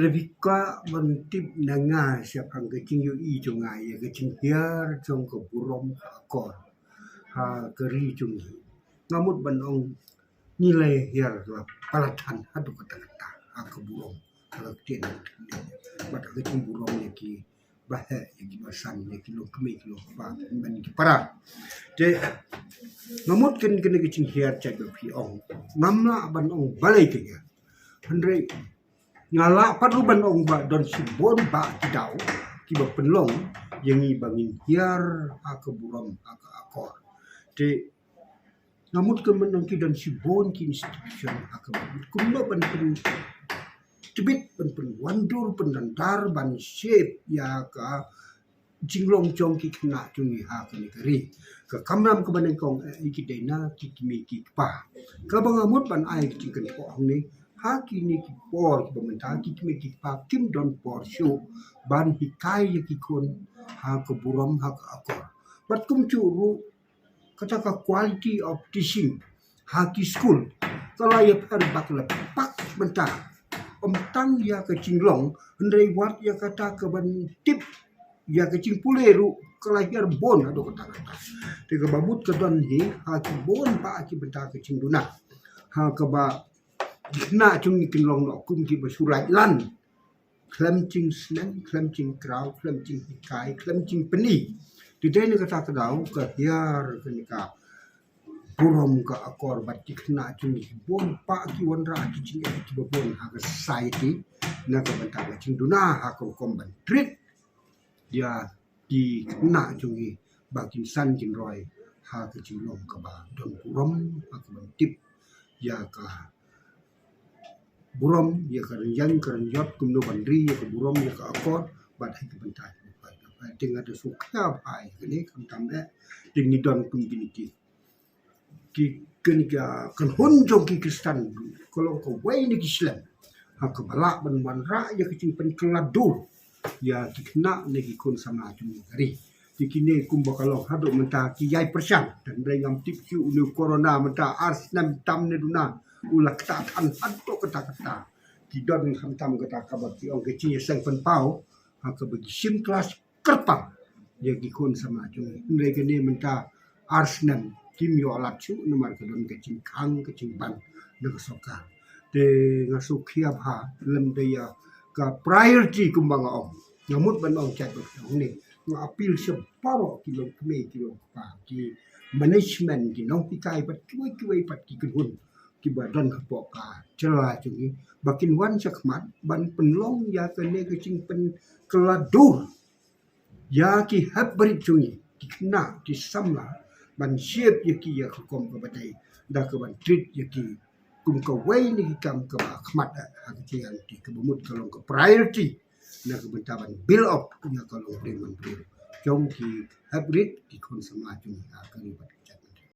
lebih ka mentip nanga siapang kecing yu I jungai ya kecing hiar jong ke burom akor ha keri jung ngamut banong nilai hiar la palatan hadu kata-kata ha ke burom kalau tien bat kecing burom ya ki bahe ya ki basan ya ki lo kemi ki lo pa ban ki para de ngamut ken kecing hiar cak pi ong mamla banong balai ke ya Andre ngala patruban ong ba don sibon ba tidau kiba penlong yang i bangin hiar aka buram aka akor te namut ke menong ki don sibon ki institution aka kumno ban pen tibit pen wandur pen dandar ban shape ya ka jinglong chong ki kena tungi ha ka ni kari ka kamram ke baneng kong iki dena ki kimi ki pa ka bangamut ban ai ki ken ko hong ni haki ni ki por ki pemerintah ki ki pakim don por show ban hikai ki kon ha ke buram ha ke akor bat kum churu kata ka quality of teaching haki school kalau ya par bakla pak bentar tang ya ke cinglong ndai wat ya kata ke ban tip ya ke cingpuleru kelahir bon ado kata-kata tiga babut ke don hi haki bon pa ki bentar ke cingduna ha ke ba na chung ni kin long no kum ki basurai lan klem ching snen klem ching krau klem ching kai klem ching peni di dai ni kata kadau ka hiar ka ni ka burom ka akor bat ki na chung ni bon pa ki wanra ki ching ki bon ha ka society na ka banta ka ching duna ha ka kom ban treat dia di na chung ni ba kin san kin roi ha ka ching long ka ba don burom ha ka ban tip ya ka buram ya kerenjang yot kumno bandri ya ke buram ya ke akor bat hai ke bentai ting ada sukha bai kini kam tambe ting ni don kum kini ki kini ka kan honjong ki kristan kalau ko wai ni islam ha ke balak ban ra ya ke cing pen keladu ya ki kena ne ki kun sama jum gari ki kini kum bakalo hado menta ki yai persan dan ngam tip ki ulu corona menta ars nam tam ne duna ulak tak kan hantu kata-kata tidak menghantam kata kabar ki orang kecil sang penpau hak bagi sim kelas kerpang dia gikun sama jung mereka ni minta arsnan kim yo alat chu nomor kedon kecil kang kecil ban nak soka de ngasuk khiap ha lem dia ka priority kumbang ong nyamut ban ong chat ong ni ngapil separo kilo kme kilo pa ki management ki nong pikai pat kuai pat ki kun ki badan kapoka celah jungi bakin wan sakmat ban penlong ya kene kecing pen keladur ya ki habrit jungi ki kena ki samla ban siap ya ki ya kom ke batai da ke ban treat ya ki kum ka wai ni kam ke khmat ha ki yang ki ke bumut kalong ke priority na ke bentaban bill up punya kalong preman jong ki habrit ki kon sama jungi ha kali bat